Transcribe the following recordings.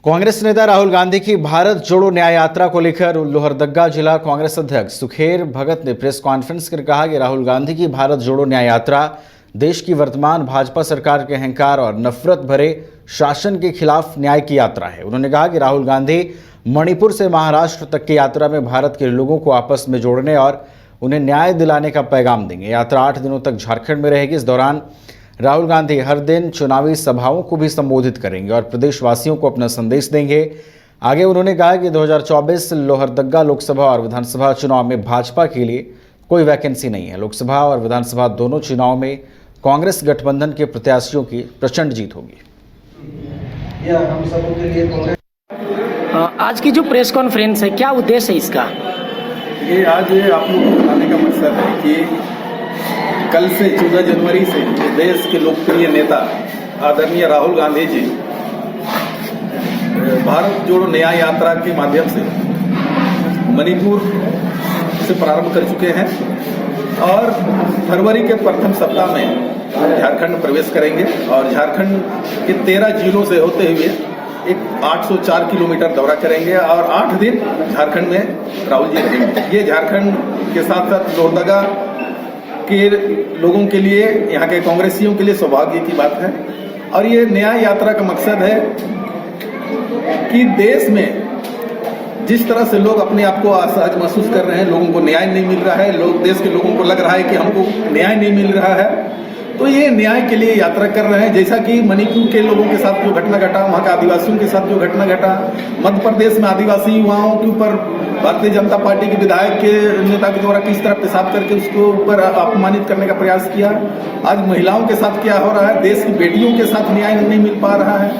कांग्रेस नेता राहुल गांधी की भारत जोड़ो न्याय यात्रा को लेकर लोहरदगा जिला कांग्रेस अध्यक्ष सुखेर भगत ने प्रेस कॉन्फ्रेंस कर कहा कि राहुल गांधी की भारत जोड़ो न्याय यात्रा देश की वर्तमान भाजपा सरकार के अहंकार और नफरत भरे शासन के खिलाफ न्याय की यात्रा है। उन्होंने कहा कि राहुल गांधी मणिपुर से महाराष्ट्र तक की यात्रा में भारत के लोगों को आपस में जोड़ने और उन्हें न्याय दिलाने का पैगाम देंगे। यात्रा 8 दिनों तक झारखंड में रहेगी। इस दौरान राहुल गांधी हर दिन चुनावी सभाओं को भी संबोधित करेंगे और प्रदेशवासियों को अपना संदेश देंगे। आगे उन्होंने कहा कि 2024 लोहरदगा लोकसभा और विधानसभा चुनाव में भाजपा के लिए कोई वैकेंसी नहीं है। लोकसभा और विधानसभा दोनों चुनाव में कांग्रेस गठबंधन के प्रत्याशियों की प्रचंड जीत होगी। हम सबों के लिए आज की जो प्रेस कॉन्फ्रेंस है, क्या उद्देश्य है इसका? ये आज आप लोगों को बताने का मकसद है कि कल से 14 जनवरी से देश के लोकप्रिय नेता आदरणीय राहुल गांधी जी भारत जोड़ो न्याय यात्रा के माध्यम से मणिपुर से प्रारंभ कर चुके हैं और फरवरी के प्रथम सप्ताह में झारखंड प्रवेश करेंगे और झारखंड के 13 जिलों से होते हुए एक 804 किलोमीटर दौरा करेंगे और 8 दिन झारखंड में राहुल जी रहेंगे। ये झारखंड के साथ साथ लोहरदगा के लोगों के लिए, यहाँ के कांग्रेसियों के लिए सौभाग्य की बात है। और ये न्याय यात्रा का मकसद है कि देश में जिस तरह से लोग अपने आप को असहज महसूस कर रहे हैं, लोगों को न्याय नहीं मिल रहा है, देश के लोगों को लग रहा है कि हमको न्याय नहीं मिल रहा है, तो ये न्याय के लिए यात्रा कर रहे हैं। जैसा कि मणिपुर के लोगों के साथ जो घटना घटा, वहाँ के आदिवासियों के साथ जो घटना घटा, मध्य प्रदेश में आदिवासी युवाओं के ऊपर भारतीय जनता पार्टी के विधायक के नेता के द्वारा किस तरह पेशाब करके उसको ऊपर अपमानित करने का प्रयास किया। आज महिलाओं के साथ क्या हो रहा है, देश की बेटियों के साथ न्याय नहीं मिल पा रहा है,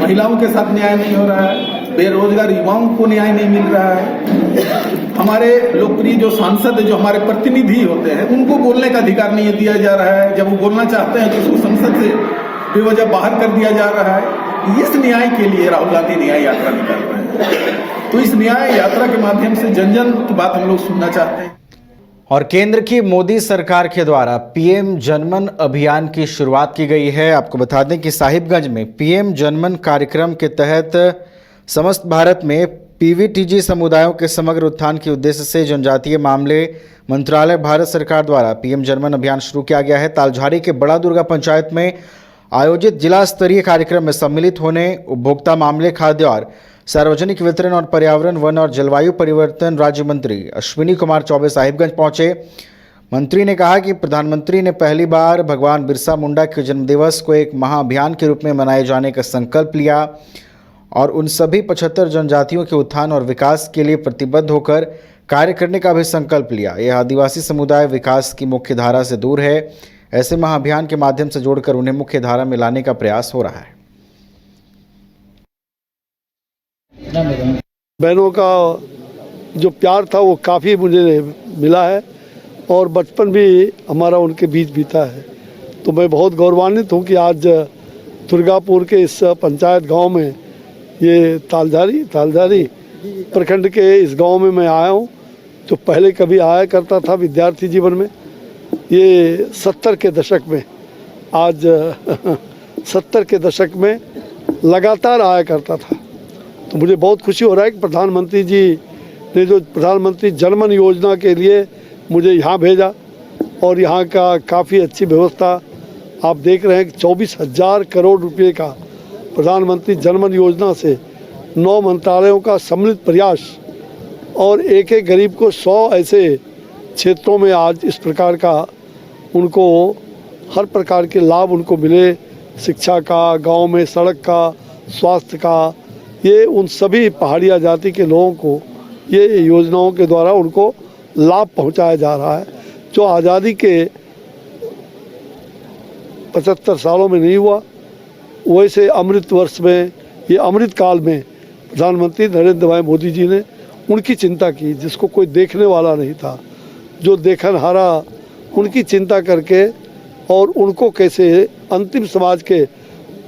महिलाओं के साथ न्याय नहीं हो रहा है, बेरोजगार युवाओं को न्याय नहीं मिल रहा है। हमारे लोकप्रिय जो सांसद जो हमारे प्रतिनिधि होते हैं उनको बोलने का अधिकार नहीं दिया जा रहा है। जब वो बोलना चाहते हैं तो उसको संसद से बेवजह बाहर कर दिया जा रहा है। इस न्याय के लिए राहुल गांधी न्याय यात्रा निकाल रहे हैं। तो इस न्याय यात्रा के माध्यम से जन जन की बात हम लोग सुनना चाहते हैं। और केंद्र की मोदी सरकार के द्वारा पीएम जनमन अभियान की शुरुआत की गई है। आपको बता दें कि साहिबगंज में पीएम जनमन कार्यक्रम के तहत समस्त भारत में पीवीटीजी समुदायों के समग्र उत्थान के उद्देश्य से जनजातीय मामले मंत्रालय भारत सरकार द्वारा पीएम जनमन अभियान शुरू किया गया है। तालझारी के बड़ा दुर्गा पंचायत में आयोजित जिला स्तरीय कार्यक्रम में सम्मिलित होने उपभोक्ता मामले, खाद्य और सार्वजनिक वितरण और पर्यावरण, वन और जलवायु परिवर्तन राज्य मंत्री अश्विनी कुमार चौबे साहिबगंज पहुंचे। मंत्री ने कहा कि प्रधानमंत्री ने पहली बार भगवान बिरसा मुंडा के जन्मदिवस को एक महाअभियान के रूप में मनाए जाने का संकल्प लिया और उन सभी 75 जनजातियों के उत्थान और विकास के लिए प्रतिबद्ध होकर कार्य करने का भी संकल्प लिया। यह आदिवासी समुदाय विकास की मुख्य धारा से दूर है। ऐसे महाअभियान के माध्यम से जोड़कर उन्हें मुख्य धारा में लाने का प्रयास हो रहा है। बहनों का जो प्यार था वो काफ़ी मुझे मिला है और बचपन भी हमारा उनके बीच बीता है। तो मैं बहुत गौरवान्वित हूँ कि आज दुर्गापुर के इस पंचायत गांव में, ये तालझारी प्रखंड के इस गांव में मैं आया हूं। तो पहले कभी आया करता था विद्यार्थी जीवन में, ये 70 के दशक में, आज 70 के दशक में लगातार आया करता था। तो मुझे बहुत खुशी हो रहा है कि प्रधानमंत्री जी ने जो प्रधानमंत्री जनमन योजना के लिए मुझे यहाँ भेजा और यहाँ का काफ़ी अच्छी व्यवस्था आप देख रहे हैं कि 24,000 करोड़ रुपये का प्रधानमंत्री जनमन योजना से 9 मंत्रालयों का सम्मिलित प्रयास और एक एक गरीब को 100 ऐसे क्षेत्रों में आज इस प्रकार का उनको हर प्रकार के लाभ उनको मिले, शिक्षा का, गांव में सड़क का, स्वास्थ्य का, ये उन सभी पहाड़िया जाति के लोगों को ये योजनाओं के द्वारा उनको लाभ पहुंचाया जा रहा है, जो आज़ादी के 75 सालों में नहीं हुआ। वैसे अमृत वर्ष में, ये अमृत काल में प्रधानमंत्री नरेंद्र भाई मोदी जी ने उनकी चिंता की, जिसको कोई देखने वाला नहीं था, जो देखनहारा, उनकी चिंता करके और उनको कैसे अंतिम समाज के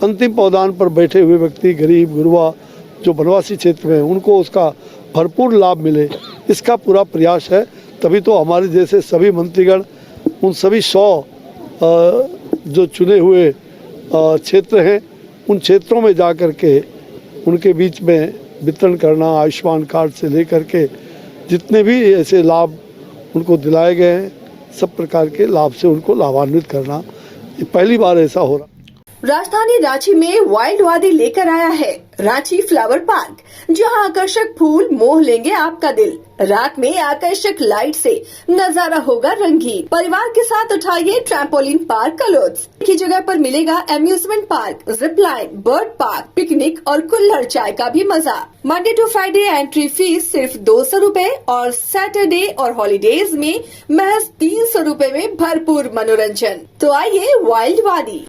अंतिम पौधान पर बैठे हुए व्यक्ति, गरीब गुरबा जो वनवासी क्षेत्र में, उनको उसका भरपूर लाभ मिले, इसका पूरा प्रयास है। तभी तो हमारे जैसे सभी मंत्रीगण उन सभी 100 जो चुने हुए क्षेत्र हैं, उन क्षेत्रों में जा कर के उनके बीच में वितरण करना, आयुष्मान कार्ड से लेकर के जितने भी ऐसे लाभ उनको दिलाए गए हैं, सब प्रकार के लाभ से उनको लाभान्वित करना, ये पहली बार ऐसा हो रहा। राजधानी रांची में वाइल्ड वादी लेकर आया है रांची फ्लावर पार्क, जहां आकर्षक फूल मोह लेंगे आपका दिल। रात में आकर्षक लाइट से नजारा होगा रंगीन। परिवार के साथ उठाइए ट्रैम्पोलिन पार्क का लुत्फ। की जगह पर मिलेगा amusement park, zip line, bird park, picnic और कुल्हड़ चाय का भी मजा। Monday to Friday entry fees सिर्फ 200 रूपए और सैटरडे और हॉलीडेज में महज 300 रूपए में भरपूर मनोरंजन। तो आइए वाइल्ड वादी।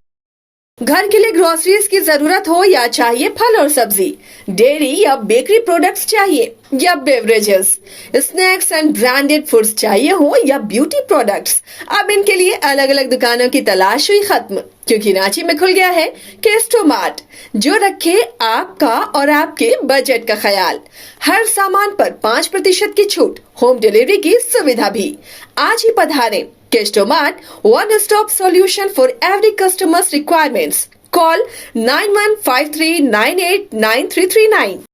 घर के लिए ग्रोसरीज की जरूरत हो या चाहिए फल और सब्जी, डेयरी या बेकरी प्रोडक्ट्स चाहिए या beverages, snacks and branded foods चाहिए हो या ब्यूटी प्रोडक्ट्स, अब इनके लिए अलग अलग दुकानों की तलाश हुई खत्म, क्योंकि रांची में खुल गया है केस्टो मार्ट, जो रखे आपका और आपके बजट का ख्याल। हर सामान पर 5% की छूट, होम डिलीवरी की सुविधा भी। आज ही पधारें Kesto mart, one stop solution for every customer's requirements. Call 9153989339.